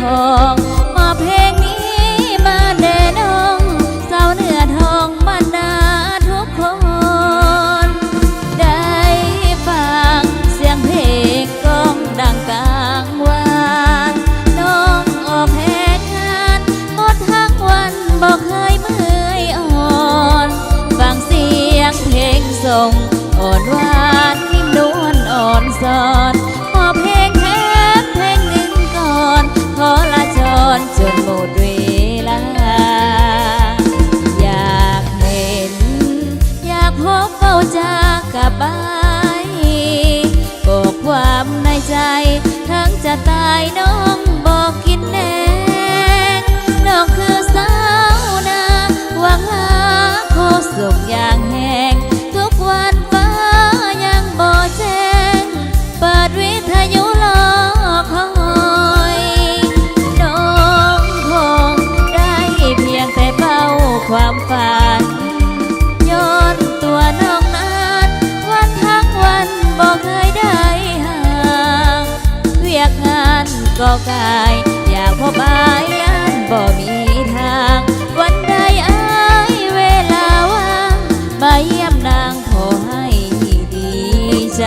ทองมาเพลงนี้มาแด่น้องสาวเหนือทองบ้านนาทุกคนได้ฟังเสียงเพลงก้องดังกลางวานน้องออกแหกงานหมดทั้งวันบอกเคยเมื่อยอ่อนฟังเสียงเพลงส่งอ่อนหวานนิ่มนวลอ่อนสอนพอเพลงแค่เพลงหนึ่งก่อนขอละจรจนหมดเวลาอยากเห็นอยากพบเฝ้าจากกับไปบอกความในใจทั้งจะตายน้องบอกกินแน่น้องคือสาวนาหวังหาโคสุขอย่างแห้งทุกวันฟ้ายังบ่แจ้งเปิดวิทยุรอคอยน้องคงได้เพียงแต่เฝ้าความฝันย้อนตัวน้องนั้นวันทั้งวันบ่เคยได้ห่างเวียกงานก็กายอยากพบอายยันบ่มีทางวันใดอายเวลาว่างมาเยี่ยมนางขอให้ดีใจ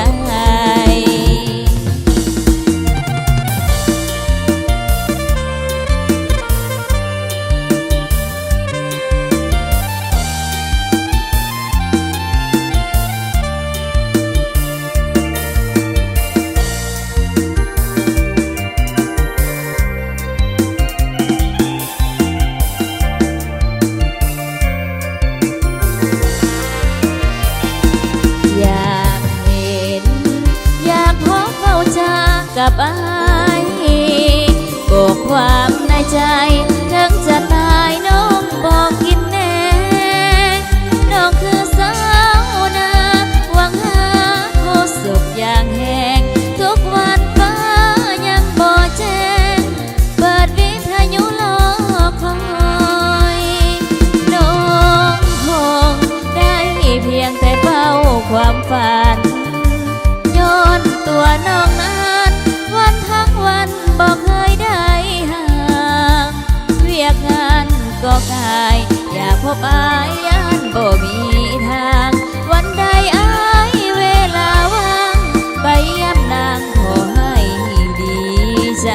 กับอายบอกความในใจถึงจะตายน้องบอกกินแน่น้องคือสาวนาหวังหาโคสุขอย่างแห้งทุกวันฟ้ายังบ่แจ้งเปิดวิทยุรอคอยน้องคงได้เพียงแต่เฝ้าความฝันย้อนตัวน้องนั้นวันทั้งวันบอกเคยได้ห่างเวียกงานก็กายอยากพบอายยันบ่มีทางวันใดอายเวลาว่างไปเยี่ยมนางขอให้ดีใจ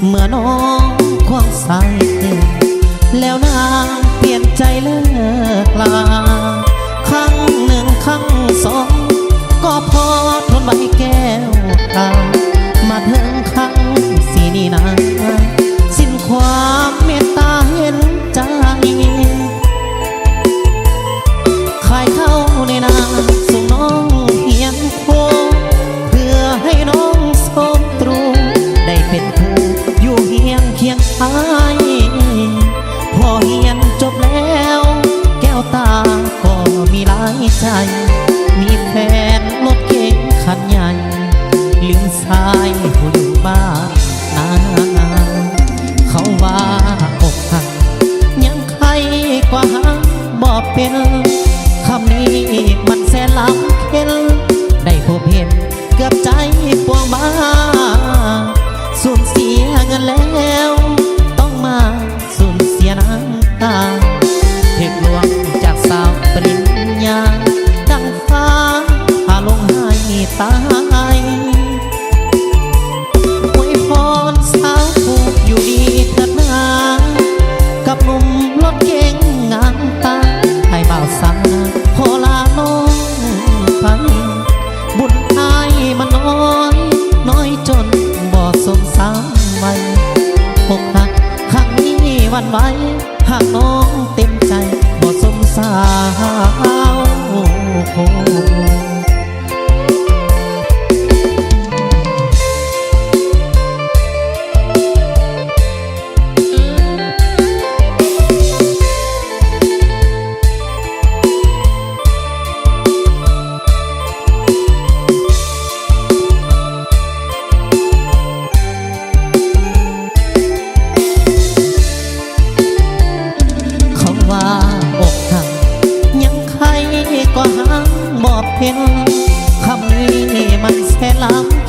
เมื่อน้องควงสายแล้วนางเปลี่ยนใจเลิกลาครั้งหนึ่งครั้งสองก็พอทนไว้แก้วตามาถึงครั้งสี่นี่นะสิ้นความเมตตาเห็นใจขายเข้าในนาส่งน้องเฮียนโคเพื่อให้น้องสมตรูได้เป็นผู้อยู่เฮียงเคียงข้างพอเฮียนจบแล้วแก้วตาก็มีหลายใจมีแฟนรถเก๋งคันใหญ่ลืมสายผู้อยู่บ้านนาเขาว่าอกหักยังใครกว่าหักบอกเป็นคำนี้มันแสนล้ำเค็นได้พบเห็นเกือบใจปวงบ้าสูญเสียเงินแล้วต้องมาสูญเสียน้ำตาเทกลวงจากสาวปริญญาดังฟ้าพาลงให้ตาย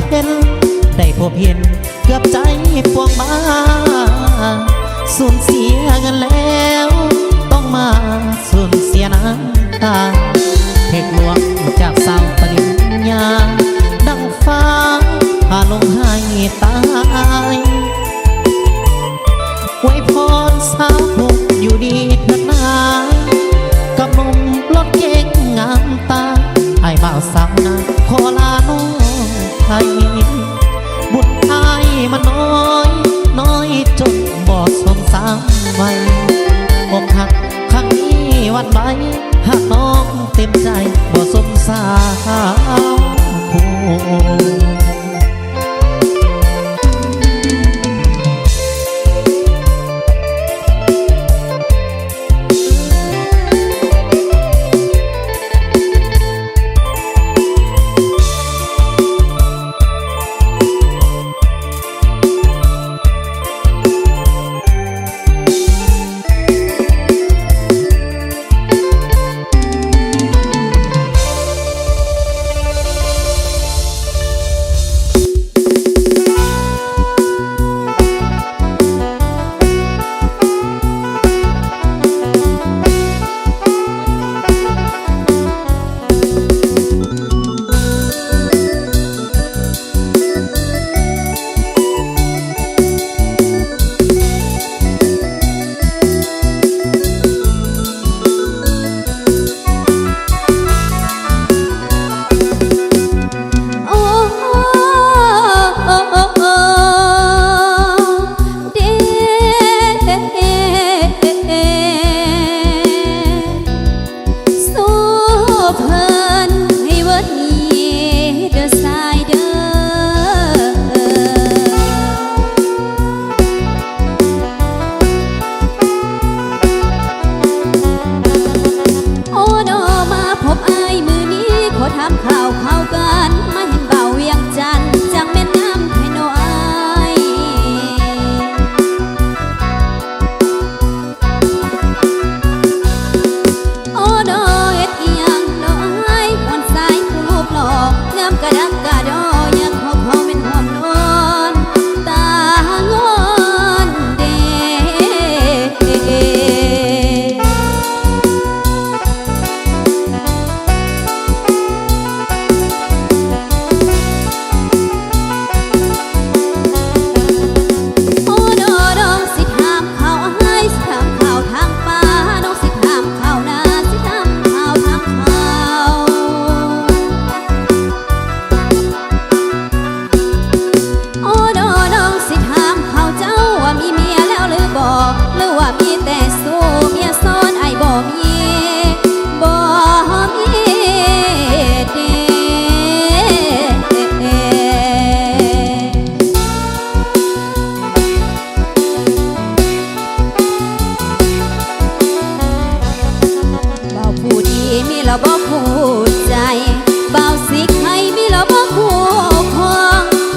เพ็ญได้พบเห็นเกือบใจปวงบ้าสูญเสียเงินแล้วต้องมาสูญเสียน้ำตาเพกหลวงจากสาวปริญญาดังฟ้าพาลงให้ตายไว้พรสาวพกอยู่ดีเถิดนากับหนุ่มรถเก๋งงามตาไอ้บ่าวสาวนาขอลาน้องไทยบุญไทยมันน้อยจนบ่สมสามไว้อกหักครั้งนี้วันใบหากน้องเต็มใจบ่สมสาวผู้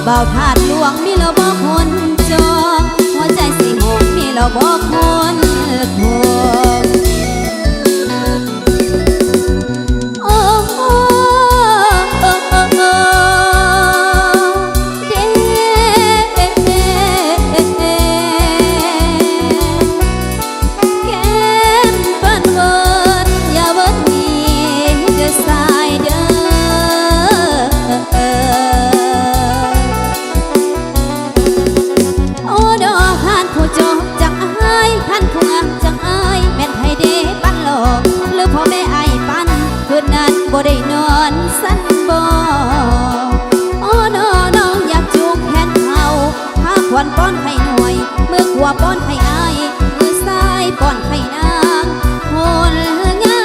บ่าวถาดหลวงมีเราบ่คนจองหัวใจสิหงมีเราบ่คนคงโอ้โอ้โอ้โอ้โอ้เด้แก้มเปิ้นเวิร์ดอย่าเวิร์ดมีเด้อสายเด้อบ่ได้นอนสันบ่โอ้น้องอยากจูงแขนเขาพาควันป้อนให้หน่วยมือขวาป้อนให้อายมือซ้ายป้อนให้นางคนงา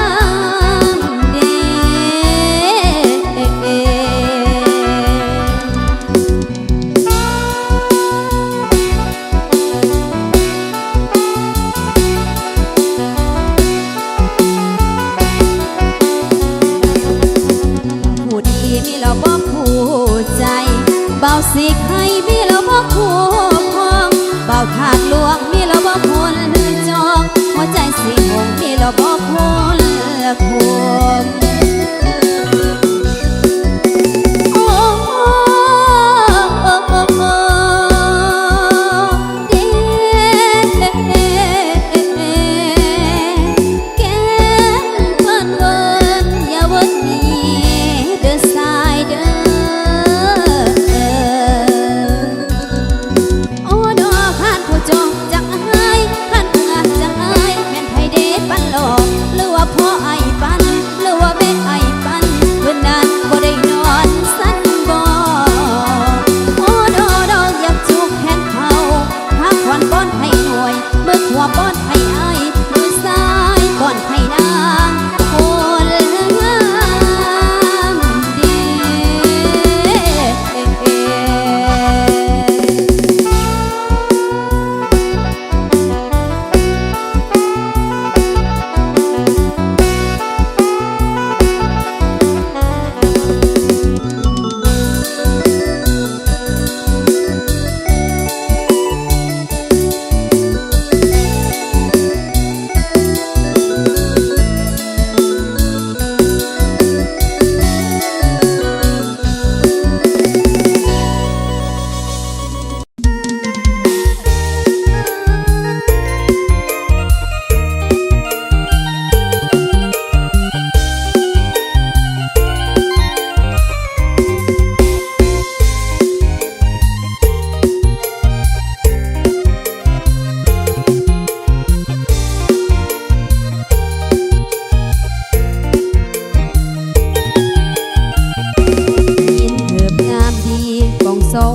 มเด้มีเราบ่คู่ใจเบาสิใครมีเราบ่คู่ครองเบาถาดหลวงมีเราบ่คนจองหัวใจสิหงมีเราบ่คนคงโอ้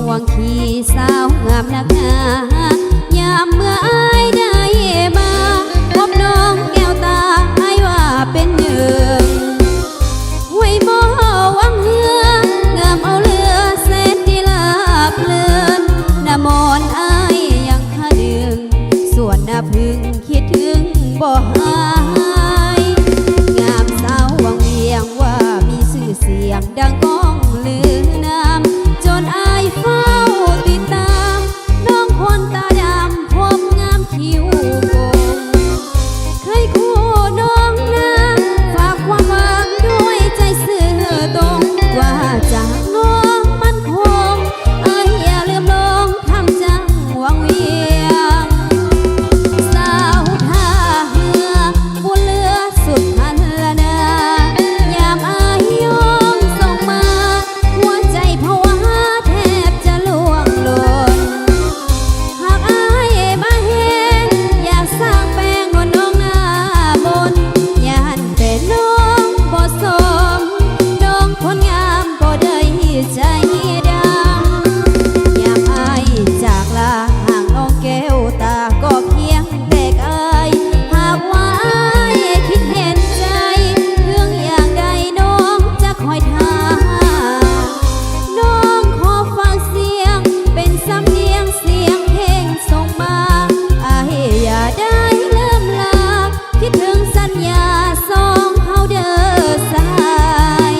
วังขีสาวงามนักหนายามเมื่ออายได้มาพบน้องแก้วตาอายว่าเป็นหนึ่งห้วยหมอวังเหืองามเอาเรือเส้นที่ลาบเลือนนามอนอายยังหาดึงส่วนนาพึ่งคิดถึงบ่หายงามสาววังเวียงว่ามีชื่อเสียงดังก้องลือนามจนอายเฝ้าติดตามน้องคนตาดำพบงามคิ้วโกงเคยคู่น้องนาฝากความหวังด้วยใจซื่อตรงว่าจากน้องมันคงอายอย่าลืมลงทำจังวังเวียงสาวท่าเหือบุญเรือสุดพันละนายามอายยอมส่งมาหัวใจภาวะแทบจะล่วงหล่นหากอายมาเห็นอยากสร้างแปลงบนน้องหน้ามนยานแต่น้องบ่สมน้องคนงามบ่ได้ใจดำยามอายจากลาห่างน้องแก้วตาก็เพียงแต่อายหากว่าอายคิดเห็นใจเรื่องอย่างใดน้องจะคอยท่าน้องขอฟังเสียงเป็นสำเนียงเสียงเพลงส่งมาอายอย่าได้เริ่มลาคิดถึงสัญญาสองเฮาเด้อสาย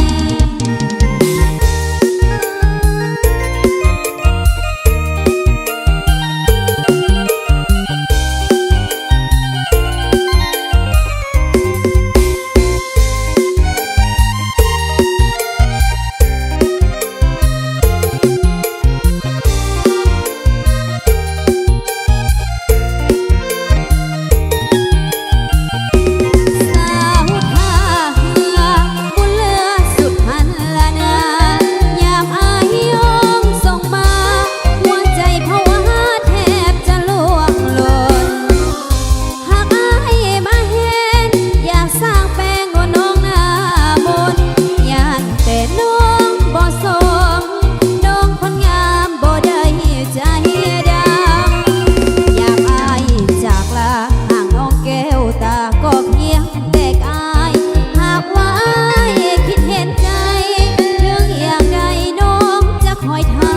สาวท่าเหือบุญเรือสุดพันละนายามอายยอมส่งมาหัวใจภาวะแทบจะล่วงหล่นหากอายมาเห็นอยากสร้างแปลงบนน้องหน้ามนยานแต่น้องบ่สมน้องคนงามบ่ได้ใจดำยามอายจากลาห่างน้องแก้วตาก็เพียงแต่อายหากว่าอายคิดเห็นใจเรื่องอย่างใดน้องจะคอยท่า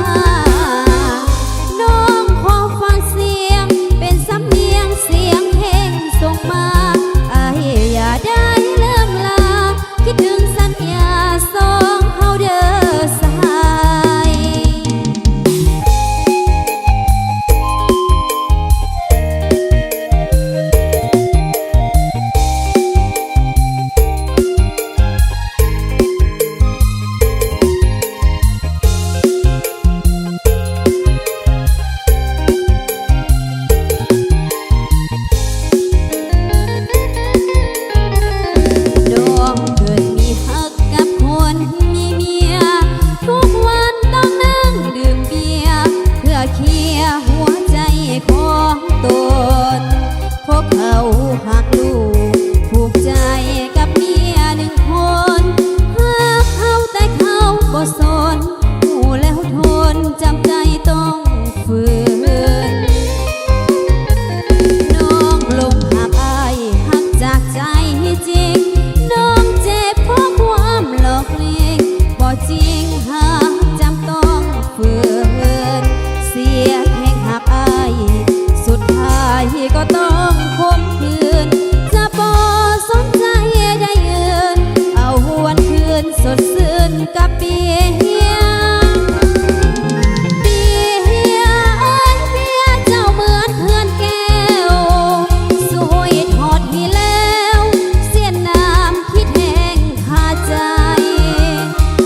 น้องขอฟังเสียงเป็นสำเนียงเสียงเพลงส่งมาอายอย่าได้เริ่มลาคิดถึงสัญญาสองเฮาเด้อสหาย ดวงเกิดมีฮักกับคนมีเมียทุกวันต้องนั่งดื่มเบียร์เพื่อเคลียร์หัวใจของตนพวกเขาหักลูกผูกใจกับเมียหนึ่งคนหากเขาแต่เขาบ่สนหูแล้วทนจำใจต้องฝืน น้องลงหักอายหักจากใจจริงน้องเจ็บเพราะความหลอกเลียงบ่จริงหากจำต้องฝืนเสียแห่งหักอายสุดท้ายก็ต้องคมคืนจะบ่สนใจได้อื่นเอาหวนคืนสดชื่นกับเปียเปียเอ้ยเปียเจ้าเหมือนเพื่อนแก้วสวยทอดให้แล้วเสียน้ำคิดแห้งคาใจ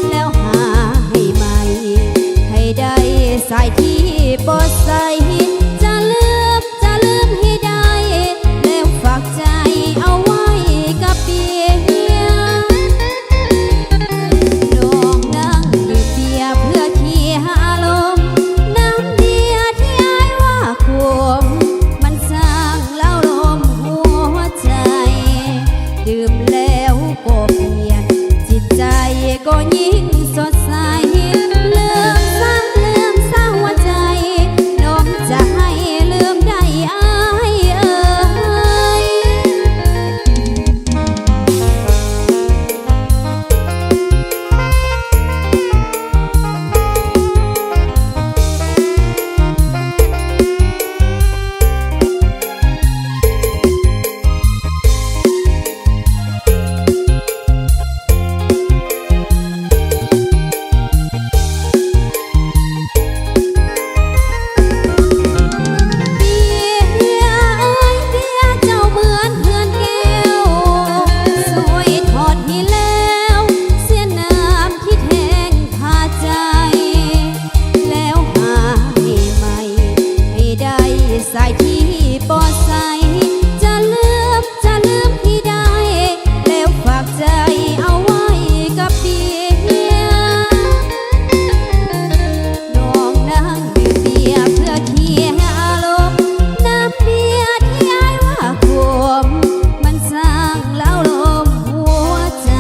แล้วหาให้ใหม่ให้ได้สายที่บ่ใส่จะลืมให้ได้ แล้วฝากใจเอาไว้กับเปีย น้องนั่งดื่มเบียร์เพื่อเคลียร์อารมณ์น้ำเบียร์ที่อายว่าขมมันสร้างเล่าลมหัวใจ ดื่มแล้วก็เปลี่ยนจิตใจก็ยิ่งสดใสลืมซะ ายที่ปอดใสจะลืมพี่ได้แล้วฝากใจเอาไว้กับเบียร์น้องนั่งดื่มเบียร์เพื่อเคลียร์อารมณ์น้ำเบียร์ที่ยายว่าขมมันสร้างเล้าลมหัวใจ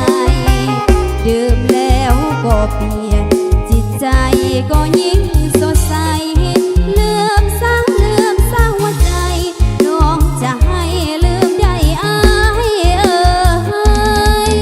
ดื่มแล้วก็เปลี่ยนจิตใจก็ยิ่งสดใสลืมซะหัวใจน้องจะให้ลืมได้อายเอ่ย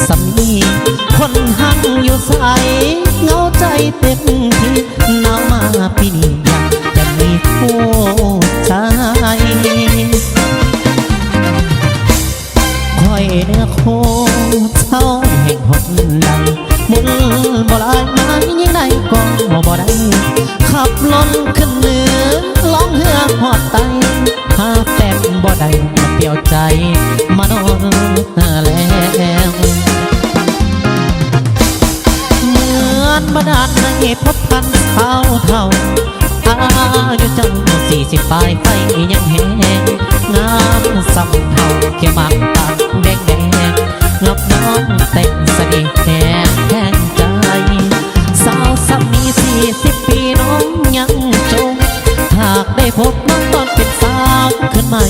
สำนีคนหักอยู่ใสเงาใจเต็มที่หนาวมาปีนี้อยากจะมีคู่ใจ ขึ้นเหนือล่องเหือหอดไตหาแฟนบ่ได้มาเปลี่ยวใจมานอนแล้วเหมือนบดาลในพบพันเท่าอายุจัง40ปลายไฟยังแห้งงามสำเท่าเขียวหมากปากแดงงับน้องแต่งเสน่ห์แห้งแห้งใจสาวสามี40 ปีน้องยังจงหากได้พบน้องตอนเป็นสาวขึ้นใหม่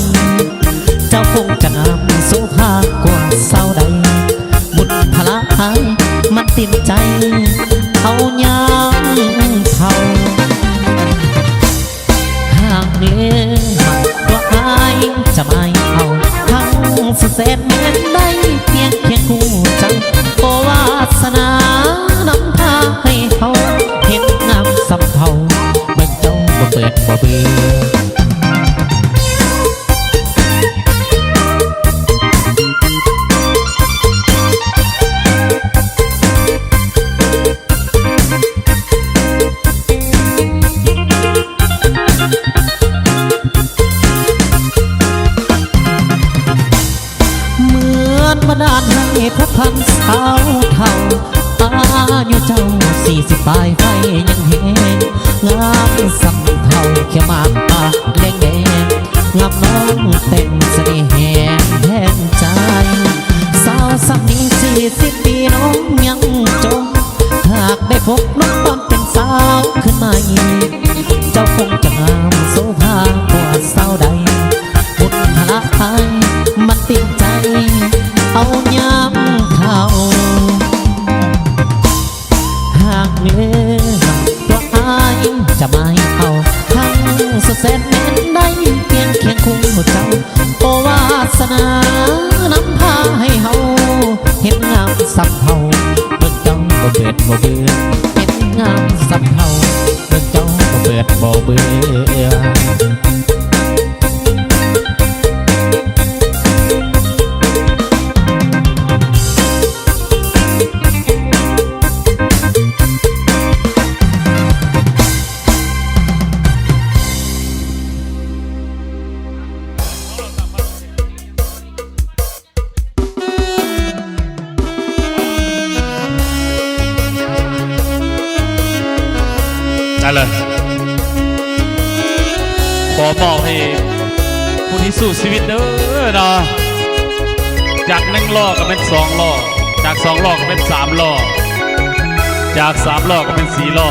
เจ้าคงจะงามโสภากว่าสาวใดบุญพละหายมันติดใจเอายังเท่าหากเลี้ยงว่าอายจะไม่เอาทั้งสุดแสนเมตได้เพียงคู่จังโอวาสนานำพาให้เขาเห็นงามสำเภาเบิ่งเจ้าบ่เปิดบ่เบื่อบดาลให้พบพันสาวเท่าอายุเจ้า40ปลายไฟยังแห้งงามสำเท่าเขียวหมากปากแดงงับน้องแต่งเสน่ห์แห้งแห้งใจสาวสำนี40 ปีน้องยังจงหากได้พบน้องตอนเป็นสาวขึ้นใหม่เจ้าคงจะงามโสภากว่าสาวใดบุญพละหายมันติดใจเอาย้ำเข้าหากเนื้อตัวอายจะไม่เอาทั้งสุดแสนเน้นได้เพียงเคียงคู่เจ้าโอวาสนานำพาให้เฮาเห็นงามสับเฮาเบิ่งเจ้าบ่เปิดบ่เบื่อเห็นงามสับเฮาเบิ่งเจ้าบ่เปิดบ่เบื่อเลยขอมอบให้ผู้ที่สู้ชีวิตเด้อเนาะจาก1 ล้อก็เป็น2 ล้อจาก2 ล้อก็เป็น3 ล้อจาก3 ล้อก็เป็น4 ล้อ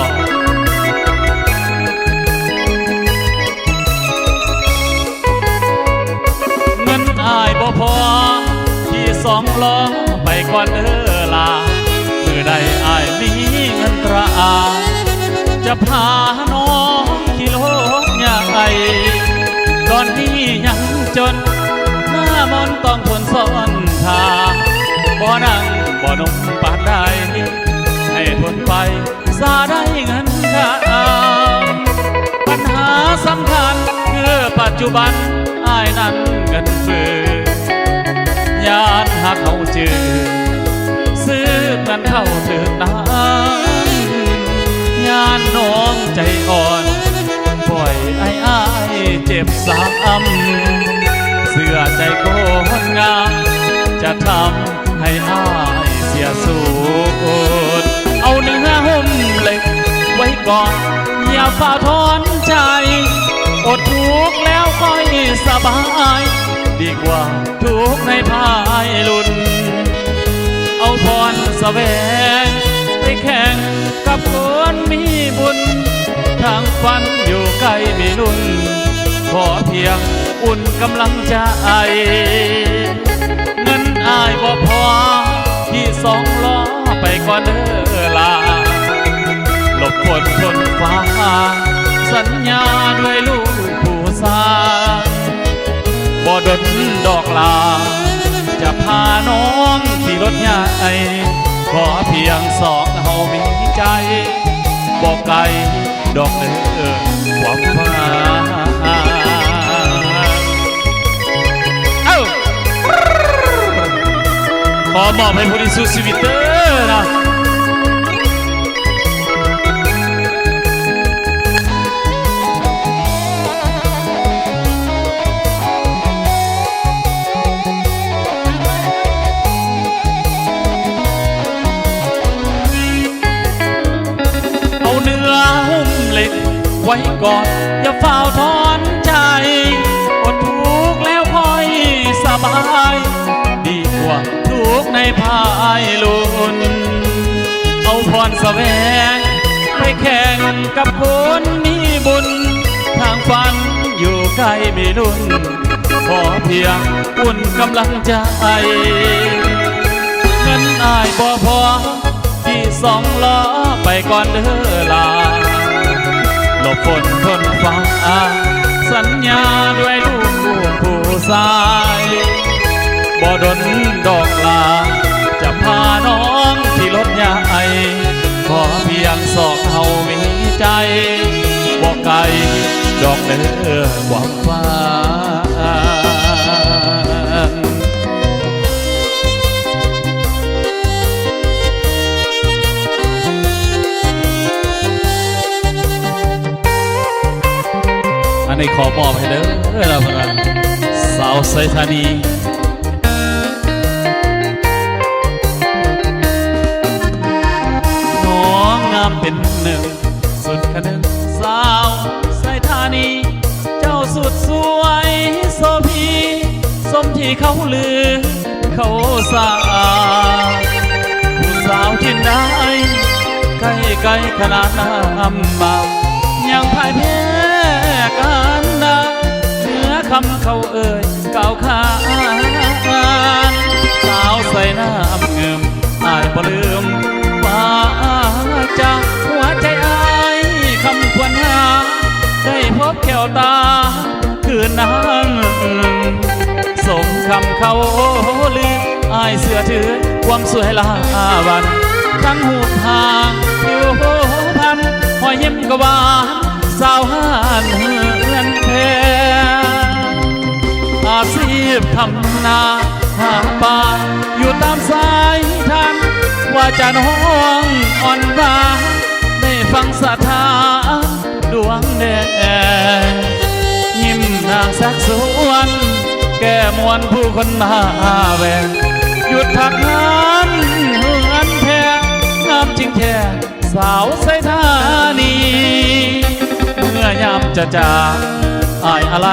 เงินอายบ่พอที่2 ล้อไปก่อนเด้อลามือใดอายมีเงินตราจะพาน้องขี่รถใหญ่ตอนนี้ยังจนหน้ามนต้องทนซ่อนทาบ่นั่งบ่นุ่มปานใดให้ทนไปซาได้เงินทางปัญหาสำคัญคือปัจจุบันอ้ายนั้นเงินเฟ้อยานหากเขาเจอซื้อกันเข้าถึงน้ยานน้องใจอ่อนปล่อยไอ้เจ็บซ้ำเสื้อใจโกนงามจะทำให้อ้ายเสียสูญเอาเนื้อหุ้มเหล็กไว้ก่อนอย่าฝ่าทอนใจอดทุกข์แล้วค่อยสบายดีกว่าทุกข์ในภายลุ่นเอาพรแสวงไปแข่งกับคนมีบุญทางฝันอยู่ใกล้มีนุ่นขอเพียงอุ่นกำลังใจเงินอายบ่พอที่2 ล้อไปก่อนเด้อลาหลบฝนทนฟ้าสัญญาด้วยลูกผู้สาวบ่ดนดอกลาจะพาน้องขี่รถใหญ่ขอเพียง2 เฮามีใจบอกไกลดอกเนื้อความฟ้าขอมอบให้ผู้ที่สู้ชีวิตเด้อนะ ไว้ก่อนอย่าเฝ้าถอนใจอดทุกข์แล้วค่อยสบายดีกว่าทุกข์ในภายลุนเอาพรแสวงไปแข่งกับคนมีบุญทางฝันอยู่ใกล้มีลุ้นขอเพียงอุ่นกำลังใจเงินอายบ่พอที่2 ล้อไปก่อนเด้อลาหลบฝนทนฟ้าสัญญาด้วยลูกผู้ชายบ่ดนดอกลาจะพาน้องที่รถใหญ่ขอเพียงศอกเฮามีใจบ่ไกลดอกเด้อความฝันอันนี้ขอมอบให้เด้อละพนันสาวไซธานีน้องงามเป็นหนึ่งสุดคะนึงสาวไซธานีเจ้าสุดสวยโสภีสมที่เขาลือเขาสาผู้สาวที่ไหนใกล้ขนาดน้ำมายังพ่ายแพ้กันนะเหนือคำเขาเอ่ยเก่าขานสาวใส่น้ำเงิมอายบ่ลืมว่าจากหัวใจอายคำควรหาได้พบแก้วตาคืนนั้นสมคำเขาลืออายเสือถือความสวยลาวันทั้งหูทางผิวพันหอยยิ้มกวานสาวหานเฮือนแพอาชีพทำนาหาปลาอยู่ตามสายทางว่าจะน้องอ่อนบานได้ฟังสถานดวงแดงยิ้มนางสักสวนแก้มวนผู้คนมาแวงหยุดทักนั้นเฮือนแพงามจริงแท้สาวไซธานีเมื่อยามจะจากอายอะไร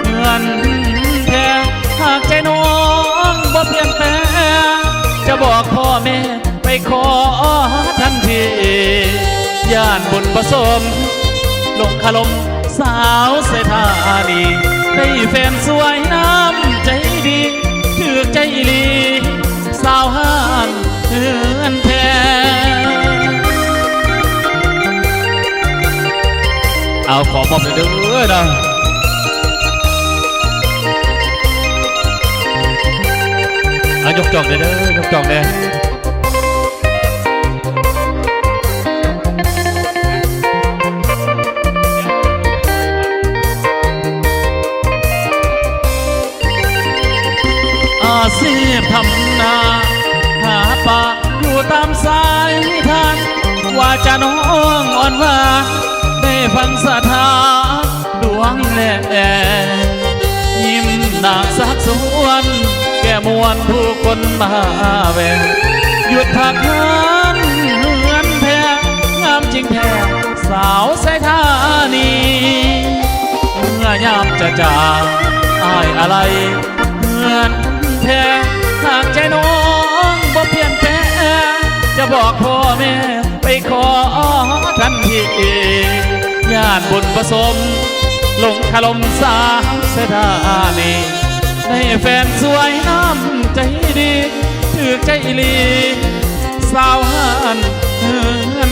เงินแพงหากใจน้องบ่เปลี่ยนแปลงจะบอกพ่อแม่ไปขอทันทีย่านบุญผสมลงคลมสาวไซธานีได้แฟนสวยน้ำใจดีถือใจลีสาวหานเงินแพงเอาขอมอบเลยเด้อนะเอายกจอกเลยเด้อยกจอกเลยอาชีพทำนาหาปลาอยู่ตามสายทานว่าจะน้องอ่อนหวานได้ฟังสถานดวงแหล่ยิ้มนางสักสวนแก้มวนผู้คนมาแวงหยุดทักนั้นเฮือนแพงงามจริงแท้สาวไซธานีเมื่อยามจะจากอายอะไรเฮือนแพงหากใจน้องบ่เปลี่ยนแปลงจะบอกพ่อแม่ไปขอทันทีญาติบุญผสมลงคลมสาวไซธานีได้แฟนสวยน้ำใจดีถือใจลีสาวหานเฮือน